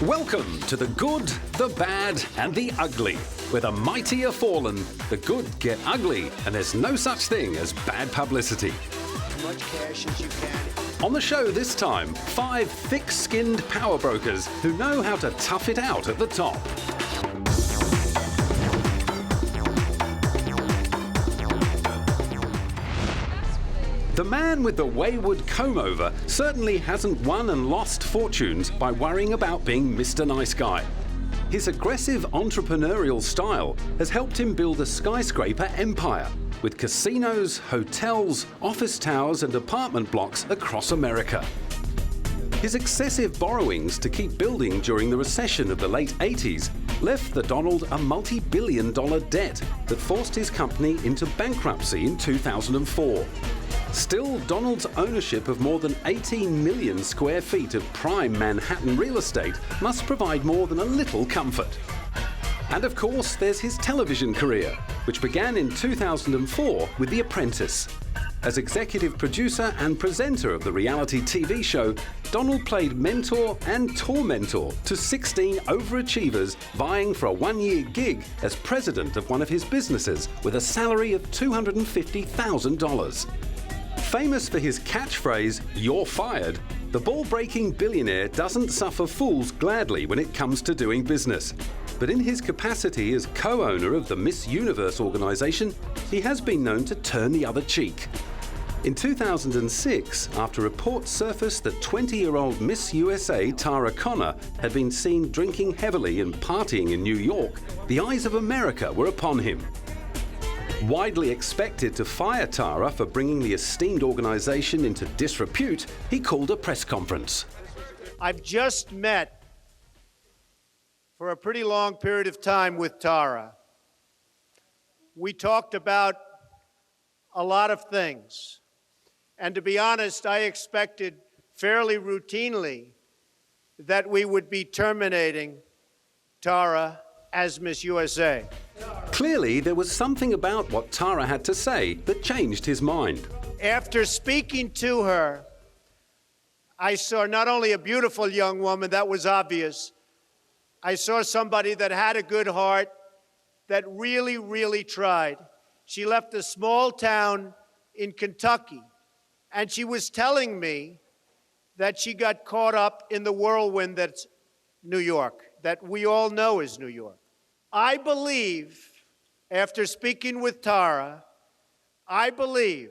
Welcome to the good, the bad, and the ugly. Where the mighty are fallen, the good get ugly, and there's no such thing as bad publicity. As much cash as you can. On the show this time, 5 thick-skinned power brokers who know how to tough it out at the top. The man with the wayward comb-over certainly hasn't won and lost fortunes by worrying about being Mr. Nice Guy. His aggressive entrepreneurial style has helped him build a skyscraper empire with casinos, hotels, office towers and apartment blocks across America. His excessive borrowings to keep building during the recession of the late 80s left the Donald a multi-billion-dollar debt that forced his company into bankruptcy in 2004. Still, Donald's ownership of more than 18 million square feet of prime Manhattan real estate must provide more than a little comfort. And of course, there's his television career, which began in 2004 with The Apprentice. As executive producer and presenter of the reality TV show, Donald played mentor and tormentor to 16 overachievers vying for a one-year gig as president of one of his businesses with a salary of $250,000. Famous for his catchphrase, "You're fired," the ball-breaking billionaire doesn't suffer fools gladly when it comes to doing business. But in his capacity as co-owner of the Miss Universe organization, he has been known to turn the other cheek. In 2006, after reports surfaced that 20-year-old Miss USA Tara Conner had been seen drinking heavily and partying in New York, the eyes of America were upon him. Widely expected to fire Tara for bringing the esteemed organization into disrepute, he called a press conference. I've just met for a pretty long period of time with Tara. We talked about a lot of things. And to be honest, I expected fairly routinely that we would be terminating Tara as Miss USA. Clearly, there was something about what Tara had to say that changed his mind. After speaking to her, I saw not only a beautiful young woman, that was obvious. I saw somebody that had a good heart, that really, really tried. She left a small town in Kentucky, and she was telling me that she got caught up in the whirlwind that's New York, that we all know is New York. I believe, after speaking with Tara, I believe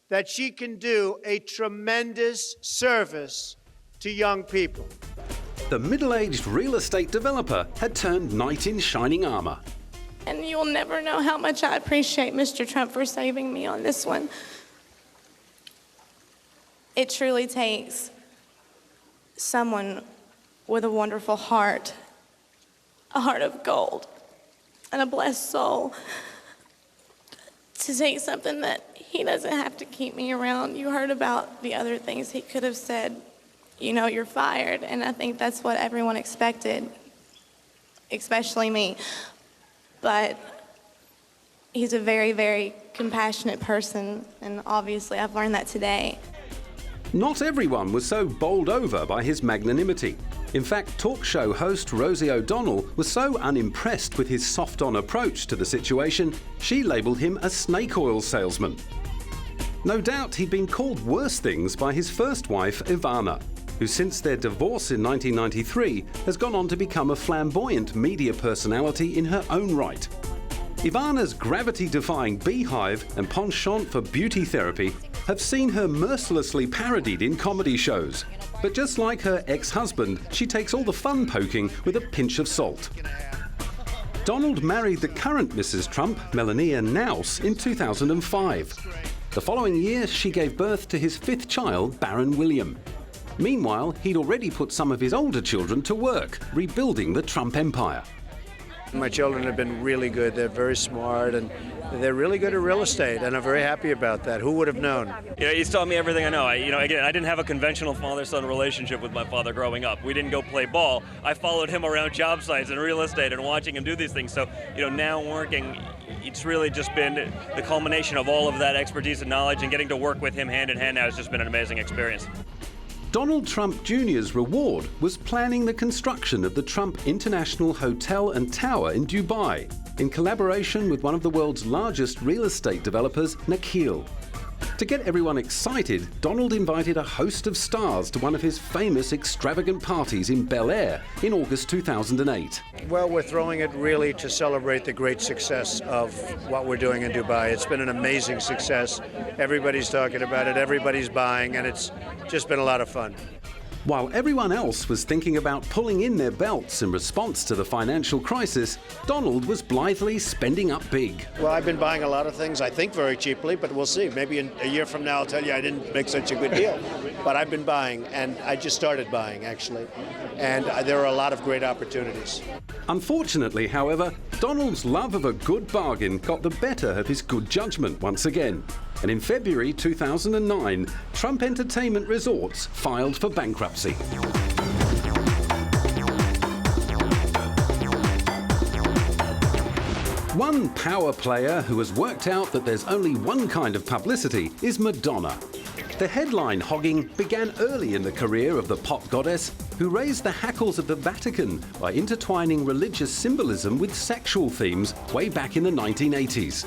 that she can do a tremendous service to young people. The middle-aged real estate developer had turned knight in shining armor. And you'll never know how much I appreciate Mr. Trump for saving me on this one. It truly takes someone with a wonderful heart, a heart of gold, and a blessed soul to take something that he doesn't have to keep me around. You heard about the other things he could have said, you know, you're fired, and I think that's what everyone expected, especially me. But he's a very, very compassionate person, and obviously I've learned that today. Not everyone was so bowled over by his magnanimity. In fact, talk show host Rosie O'Donnell was so unimpressed with his soft-on approach to the situation, she labelled him a snake oil salesman. No doubt he'd been called worse things by his first wife, Ivana, who since their divorce in 1993 has gone on to become a flamboyant media personality in her own right. Ivana's gravity-defying beehive and penchant for beauty therapy have seen her mercilessly parodied in comedy shows. But just like her ex-husband, she takes all the fun poking with a pinch of salt. Donald married the current Mrs. Trump, Melania Knauss, in 2005. The following year, she gave birth to his 5th child, Baron William. Meanwhile, he'd already put some of his older children to work, rebuilding the Trump empire. My children have been really good. They're very smart, and they're really good at real estate, and I'm very happy about that. Who would have known? You know, he's taught me everything I know. Again, I didn't have a conventional father-son relationship with my father growing up. We didn't go play ball. I followed him around job sites and real estate and watching him do these things. So, now working, it's really just been the culmination of all of that expertise and knowledge, and getting to work with him hand in hand now has just been an amazing experience. Donald Trump Jr.'s reward was planning the construction of the Trump International Hotel and Tower in Dubai, in collaboration with one of the world's largest real estate developers, Nakheel. To get everyone excited, Donald invited a host of stars to one of his famous extravagant parties in Bel Air in August 2008. Well, we're throwing it really to celebrate the great success of what we're doing in Dubai. It's been an amazing success. Everybody's talking about it, everybody's buying, and it's just been a lot of fun. While everyone else was thinking about pulling in their belts in response to the financial crisis, Donald was blithely spending up big. Well, I've been buying a lot of things, I think very cheaply, but we'll see. Maybe in a year from now I'll tell you I didn't make such a good deal. But I've been buying, and I just started buying, actually. And there are a lot of great opportunities. Unfortunately, however, Donald's love of a good bargain got the better of his good judgment once again. And in February 2009, Trump Entertainment Resorts filed for bankruptcy. One power player who has worked out that there's only one kind of publicity is Madonna. The headline hogging began early in the career of the pop goddess, who raised the hackles of the Vatican by intertwining religious symbolism with sexual themes way back in the 1980s.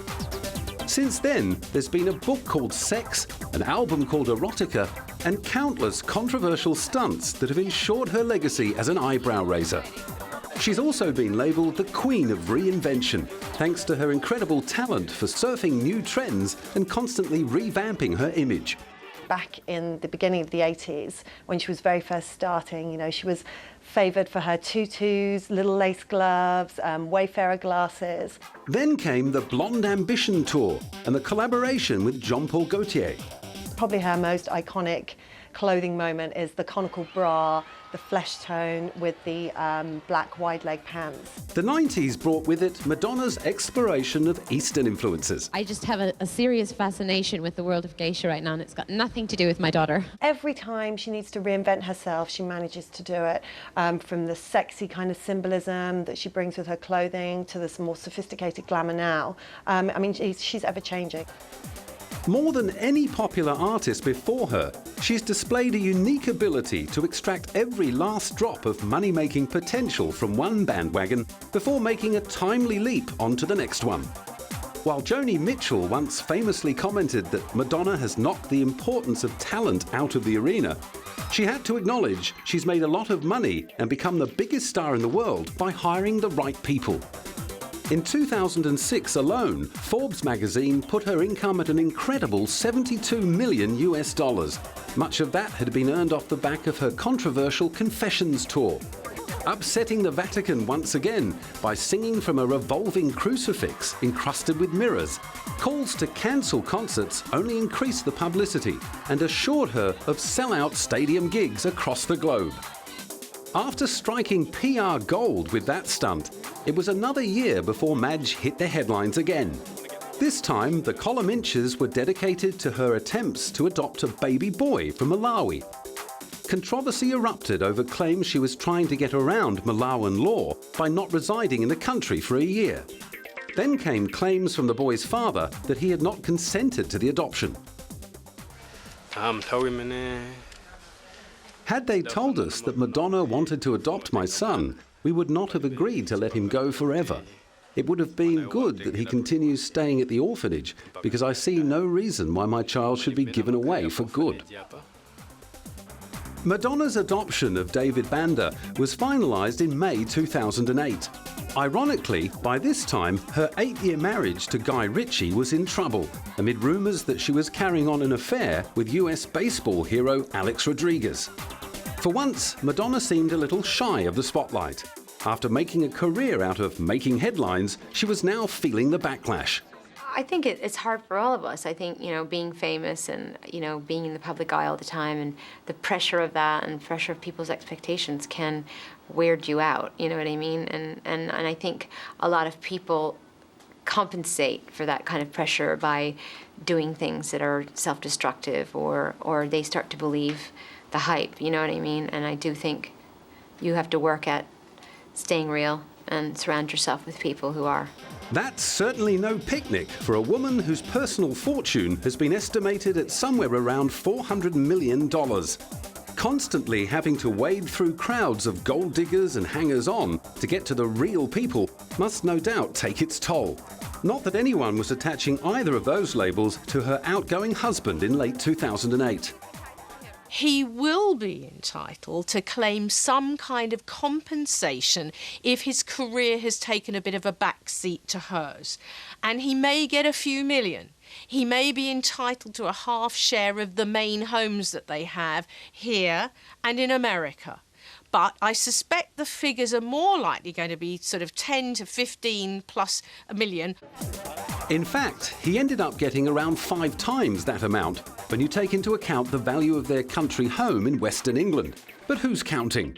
Since then, there's been a book called Sex, an album called Erotica, and countless controversial stunts that have ensured her legacy as an eyebrow raiser. She's also been labelled the Queen of Reinvention, thanks to her incredible talent for surfing new trends and constantly revamping her image. Back in the beginning of the 80s, when she was very first starting, you know, she was favoured for her tutus, little lace gloves, Wayfarer glasses. Then came the Blonde Ambition Tour and the collaboration with Jean-Paul Gaultier. Probably her most iconic clothing moment is the conical bra, the flesh tone with the black wide leg pants. The 90s brought with it Madonna's exploration of Eastern influences. I just have a serious fascination with the world of geisha right now, and it's got nothing to do with my daughter. Every time she needs to reinvent herself, she manages to do it. From the sexy kind of symbolism that she brings with her clothing to this more sophisticated glamour now. I mean, she's ever changing. More than any popular artist before her, she's displayed a unique ability to extract every last drop of money-making potential from one bandwagon before making a timely leap onto the next one. While Joni Mitchell once famously commented that Madonna has knocked the importance of talent out of the arena, she had to acknowledge she's made a lot of money and become the biggest star in the world by hiring the right people. In 2006 alone, Forbes magazine put her income at an incredible $72 million. Much of that had been earned off the back of her controversial Confessions tour, upsetting the Vatican once again by singing from a revolving crucifix encrusted with mirrors. Calls to cancel concerts only increased the publicity and assured her of sell-out stadium gigs across the globe. After striking PR gold with that stunt, it was another year before Madge hit the headlines again. This time, the column inches were dedicated to her attempts to adopt a baby boy from Malawi. Controversy erupted over claims she was trying to get around Malawian law by not residing in the country for a year. Then came claims from the boy's father that he had not consented to the adoption. Had they told us that Madonna wanted to adopt my son, we would not have agreed to let him go forever. It would have been good that he continues staying at the orphanage, because I see no reason why my child should be given away for good. Madonna's adoption of David Banda was finalized in May 2008. Ironically, by this time, her 8-year marriage to Guy Ritchie was in trouble, amid rumors that she was carrying on an affair with US baseball hero Alex Rodriguez. For once, Madonna seemed a little shy of the spotlight. After making a career out of making headlines, she was now feeling the backlash. I think it's hard for all of us. I think, you know, being famous and, you know, being in the public eye all the time and the pressure of that and pressure of people's expectations can weird you out, you know what I mean? And I think a lot of people compensate for that kind of pressure by doing things that are self-destructive or they start to believe the hype, you know what I mean? And I do think you have to work at staying real and surround yourself with people who are. That's certainly no picnic for a woman whose personal fortune has been estimated at somewhere around $400 million. constantly having to wade through crowds of gold diggers and hangers-on to get to the real people must no doubt take its toll. Not that anyone was attaching either of those labels to her outgoing husband in late 2008. He will be entitled to claim some kind of compensation if his career has taken a bit of a backseat to hers. And he may get a few million. He may be entitled to a half share of the main homes that they have here and in America. But I suspect the figures are more likely going to be sort of 10 to 15 plus a million. In fact, he ended up getting around 5 times that amount when you take into account the value of their country home in Western England. But who's counting?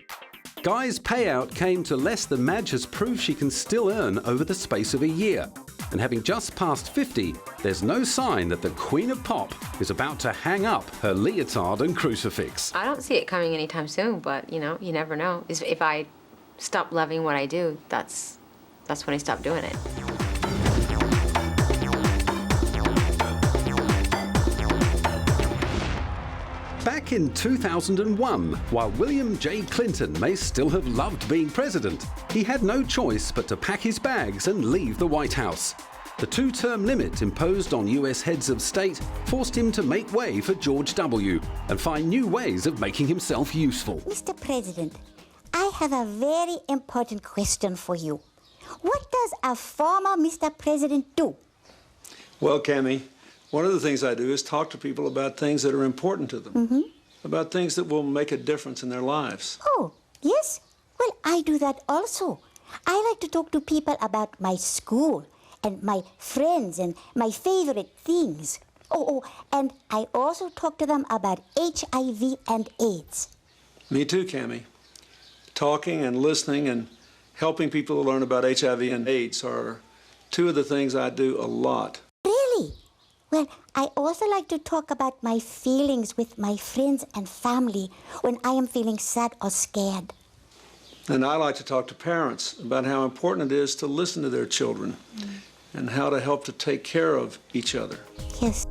Guy's payout came to less than Madge has proved she can still earn over the space of a year. And having just passed 50, there's no sign that the Queen of Pop is about to hang up her leotard and crucifix. I don't see it coming anytime soon, but, you know, you never know. If I stop loving what I do, that's when I stop doing it. Back in 2001, while William J. Clinton may still have loved being president, he had no choice but to pack his bags and leave the White House. The 2-term limit imposed on US heads of state forced him to make way for George W. and find new ways of making himself useful. Mr. President, I have a very important question for you. What does a former Mr. President do? Well, Cammie, one of the things I do is talk to people about things that are important to them, about things that will make a difference in their lives. Oh, yes? Well, I do that also. I like to talk to people about my school and my friends and my favorite things. Oh, and I also talk to them about HIV and AIDS. Me too, Cammie. Talking and listening and helping people learn about HIV and AIDS are 2 of the things I do a lot. Really? Well, I also like to talk about my feelings with my friends and family when I am feeling sad or scared. And I like to talk to parents about how important it is to listen to their children and how to help to take care of each other. Yes.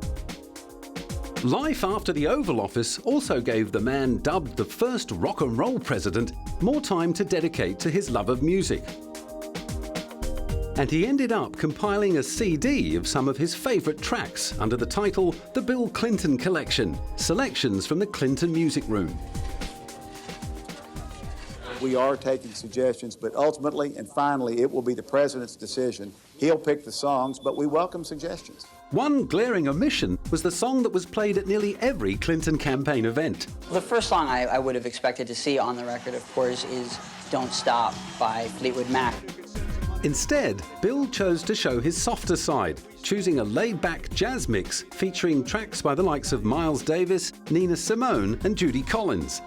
Life after the Oval Office also gave the man dubbed the first rock and roll president more time to dedicate to his love of music. And he ended up compiling a CD of some of his favourite tracks under the title The Bill Clinton Collection, selections from the Clinton Music Room. We are taking suggestions, but ultimately and finally it will be the president's decision. He'll pick the songs, but we welcome suggestions. One glaring omission was the song that was played at nearly every Clinton campaign event. The first song I would have expected to see on the record, of course, is Don't Stop by Fleetwood Mac. Instead, Bill chose to show his softer side, choosing a laid-back jazz mix featuring tracks by the likes of Miles Davis, Nina Simone and Judy Collins.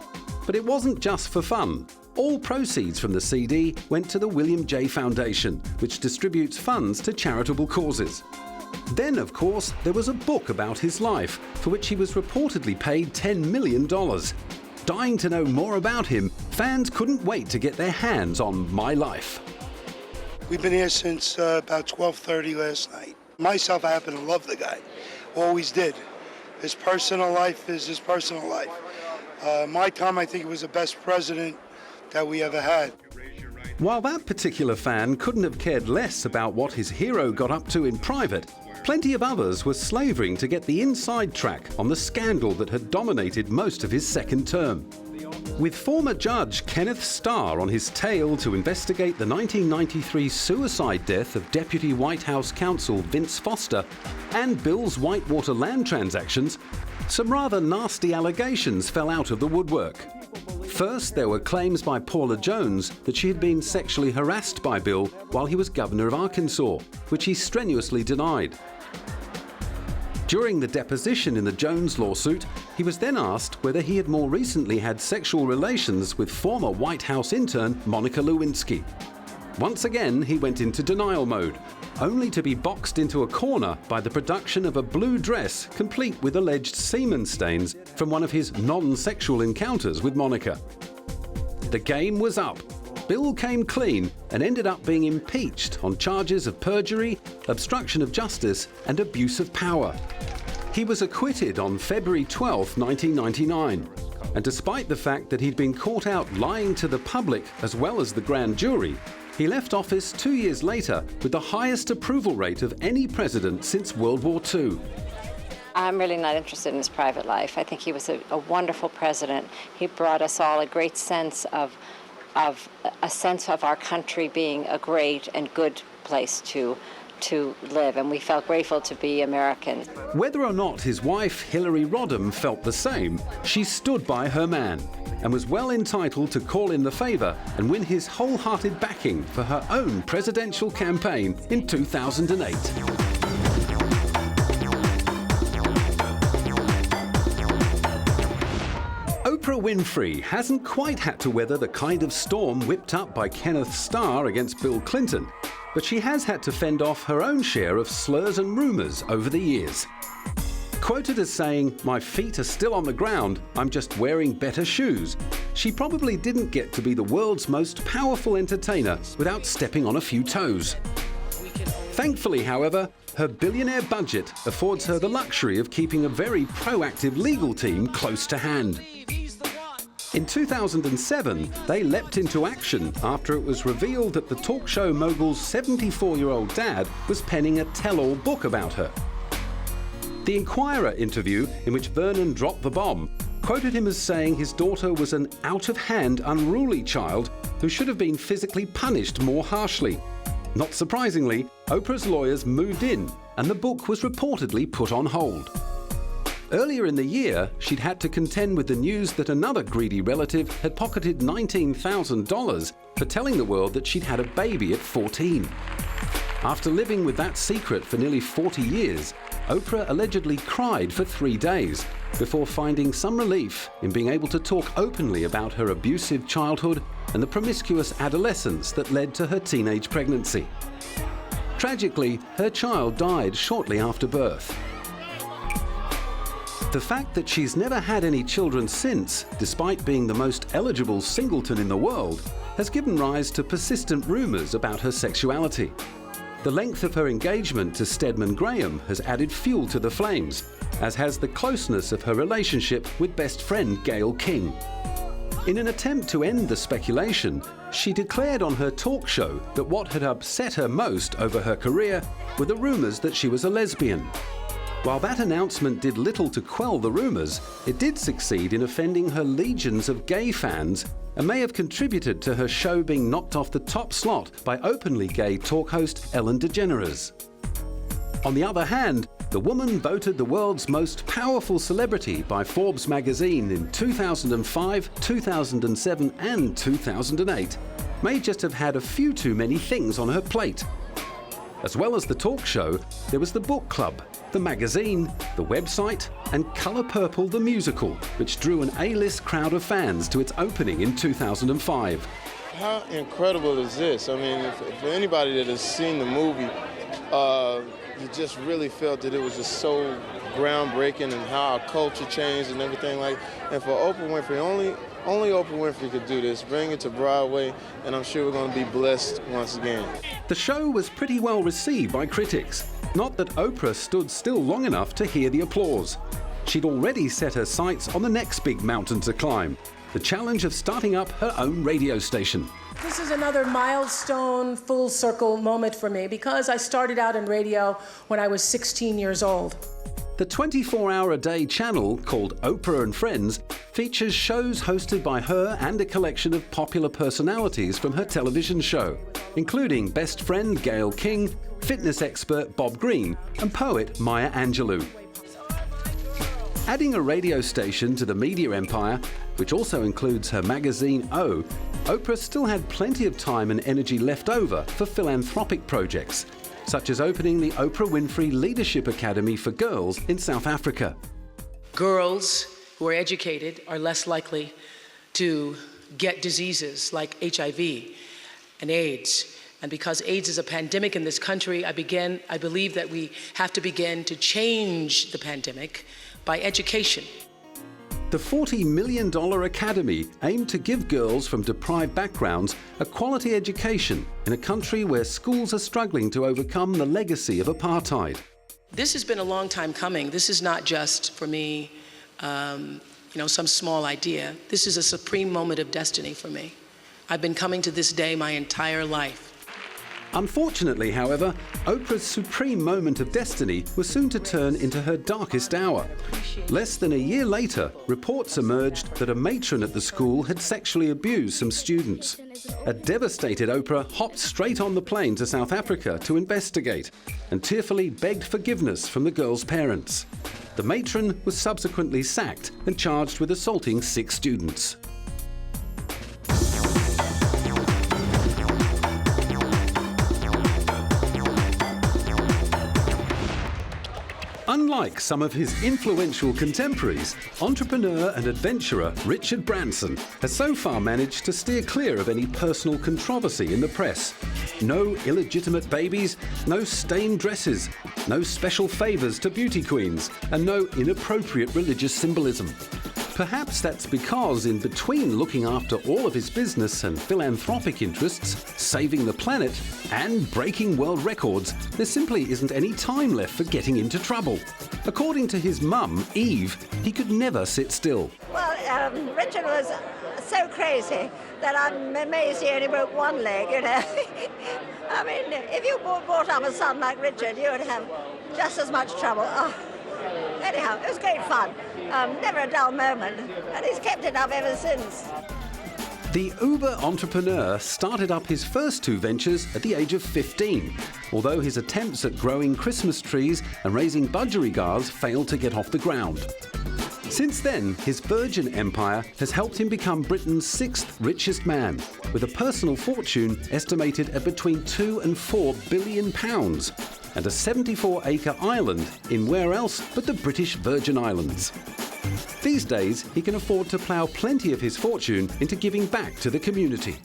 But it wasn't just for fun. All proceeds from the CD went to the William J. Foundation, which distributes funds to charitable causes. Then, of course, there was a book about his life, for which he was reportedly paid $10 million. Dying to know more about him, fans couldn't wait to get their hands on My Life. We've been here since about 12:30 last night. Myself, I happen to love the guy. Always did. His personal life is his personal life. My time, I think he was the best president that we ever had. While that particular fan couldn't have cared less about what his hero got up to in private, plenty of others were slavering to get the inside track on the scandal that had dominated most of his second term. With former judge Kenneth Starr on his tail to investigate the 1993 suicide death of Deputy White House counsel Vince Foster and Bill's Whitewater land transactions, some rather nasty allegations fell out of the woodwork. First, there were claims by Paula Jones that she had been sexually harassed by Bill while he was governor of Arkansas, which he strenuously denied. During the deposition in the Jones lawsuit, he was then asked whether he had more recently had sexual relations with former White House intern Monica Lewinsky. Once again, he went into denial mode, only to be boxed into a corner by the production of a blue dress complete with alleged semen stains from one of his non-sexual encounters with Monica. The game was up. Bill came clean and ended up being impeached on charges of perjury, obstruction of justice, and abuse of power. He was acquitted on February 12, 1999. And despite the fact that he'd been caught out lying to the public as well as the grand jury, he left office 2 years later with the highest approval rate of any president since World War II. I'm really not interested in his private life. I think he was a wonderful president. He brought us all a great sense of our country being a great and good place to live, and we felt grateful to be American. Whether or not his wife, Hillary Rodham, felt the same, she stood by her man and was well entitled to call in the favour and win his wholehearted backing for her own presidential campaign in 2008. Oprah Winfrey hasn't quite had to weather the kind of storm whipped up by Kenneth Starr against Bill Clinton, but she has had to fend off her own share of slurs and rumours over the years. Quoted as saying, "My feet are still on the ground, I'm just wearing better shoes," she probably didn't get to be the world's most powerful entertainer without stepping on a few toes. Thankfully, however, her billionaire budget affords her the luxury of keeping a very proactive legal team close to hand. In 2007, they leapt into action after it was revealed that the talk show mogul's 74-year-old dad was penning a tell-all book about her. The Inquirer interview, in which Vernon dropped the bomb, quoted him as saying his daughter was an out-of-hand, unruly child who should have been physically punished more harshly. Not surprisingly, Oprah's lawyers moved in, and the book was reportedly put on hold. Earlier in the year, she'd had to contend with the news that another greedy relative had pocketed $19,000 for telling the world that she'd had a baby at 14. After living with that secret for nearly 40 years, Oprah allegedly cried for 3 days before finding some relief in being able to talk openly about her abusive childhood and the promiscuous adolescence that led to her teenage pregnancy. Tragically, her child died shortly after birth. The fact that she's never had any children since, despite being the most eligible singleton in the world, has given rise to persistent rumours about her sexuality. The length of her engagement to Stedman Graham has added fuel to the flames, as has the closeness of her relationship with best friend Gayle King. In an attempt to end the speculation, she declared on her talk show that what had upset her most over her career were the rumours that she was a lesbian. While that announcement did little to quell the rumours, it did succeed in offending her legions of gay fans and may have contributed to her show being knocked off the top slot by openly gay talk host Ellen DeGeneres. On the other hand, the woman voted the world's most powerful celebrity by Forbes magazine in 2005, 2007 and 2008 may just have had a few too many things on her plate. As well as the talk show, there was the book club, the magazine, the website, and Colour Purple the musical, which drew an A-list crowd of fans to its opening in 2005. How incredible is this? I mean, for anybody that has seen the movie, you just really felt that it was just so groundbreaking and how our culture changed and everything like. And for Oprah Winfrey, only Oprah Winfrey could do this, bring it to Broadway, and I'm sure we're going to be blessed once again. The show was pretty well received by critics. Not that Oprah stood still long enough to hear the applause. She'd already set her sights on the next big mountain to climb, the challenge of starting up her own radio station. This is another milestone, full circle moment for me because I started out in radio when I was 16 years old. The 24-hour-a-day channel, called Oprah and Friends, features shows hosted by her and a collection of popular personalities from her television show, including best friend Gayle King, fitness expert Bob Greene, and poet Maya Angelou. Adding a radio station to the media empire, which also includes her magazine O, Oprah still had plenty of time and energy left over for philanthropic projects, such as opening the Oprah Winfrey Leadership Academy for Girls in South Africa. Girls who are educated are less likely to get diseases like HIV and AIDS. And because AIDS is a pandemic in this country, I believe that we have to begin to change the pandemic by education. The $40 million academy aimed to give girls from deprived backgrounds a quality education in a country where schools are struggling to overcome the legacy of apartheid. This has been a long time coming. This is not just for me some small idea. This is a supreme moment of destiny for me. I've been coming to this day my entire life. Unfortunately, however, Oprah's supreme moment of destiny was soon to turn into her darkest hour. Less than a year later, reports emerged that a matron at the school had sexually abused some students. A devastated Oprah hopped straight on the plane to South Africa to investigate and tearfully begged forgiveness from the girls' parents. The matron was subsequently sacked and charged with assaulting 6 students. Unlike some of his influential contemporaries, entrepreneur and adventurer Richard Branson has so far managed to steer clear of any personal controversy in the press. No illegitimate babies, no stained dresses, no special favours to beauty queens, and no inappropriate religious symbolism. Perhaps that's because in between looking after all of his business and philanthropic interests, saving the planet, and breaking world records, there simply isn't any time left for getting into trouble. According to his mum, Eve, he could never sit still. Well, Richard was so crazy that I'm amazed he only broke one leg, I mean, if you brought up a son like Richard, you would have just as much trouble. Oh. Anyhow, it was great fun. Never a dull moment, and he's kept it up ever since. The uber entrepreneur started up his first 2 ventures at the age of 15, although his attempts at growing Christmas trees and raising budgerigars failed to get off the ground. Since then, his Virgin Empire has helped him become Britain's 6th richest man, with a personal fortune estimated at between £2 and £4 billion, and a 74-acre island in where else but the British Virgin Islands. These days, he can afford to plough plenty of his fortune into giving back to the community.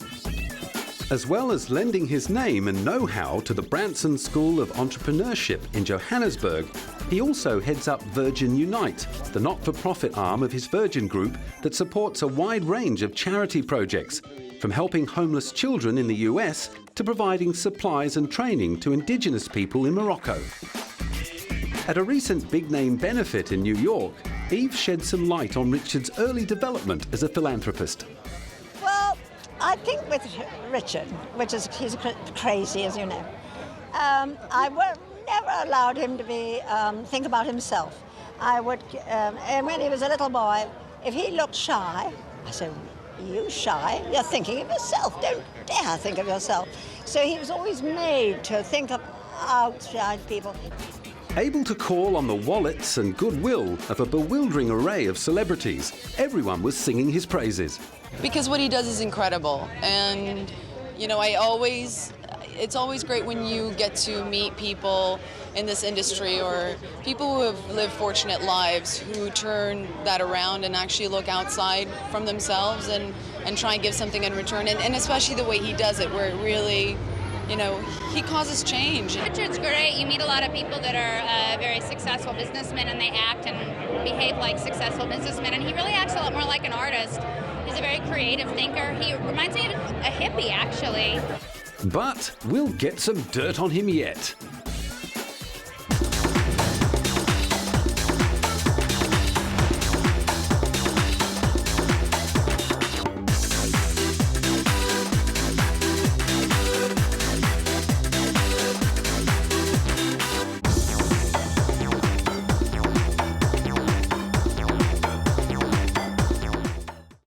As well as lending his name and know-how to the Branson School of Entrepreneurship in Johannesburg, he also heads up Virgin Unite, the not-for-profit arm of his Virgin Group that supports a wide range of charity projects, from helping homeless children in the US to providing supplies and training to indigenous people in Morocco. At a recent big-name benefit in New York, Eve shed some light on Richard's early development as a philanthropist. Well, I think with Richard, he's crazy, as you know, I never allowed him to think about himself. And when he was a little boy, if he looked shy, I said, "You shy? You're thinking of yourself. Don't dare think of yourself." So he was always made to think of outside people. Able to call on the wallets and goodwill of a bewildering array of celebrities, everyone was singing his praises. Because what he does is incredible, and it's always great when you get to meet people in this industry or people who have lived fortunate lives who turn that around and actually look outside from themselves and try and give something in return, and especially the way he does it, where it really, he causes change. Richard's great. You meet a lot of people that are very successful businessmen, and they act and behave like successful businessmen, and he really acts a lot more like an artist. He's a very creative thinker. He reminds me of a hippie, actually. But we'll get some dirt on him yet.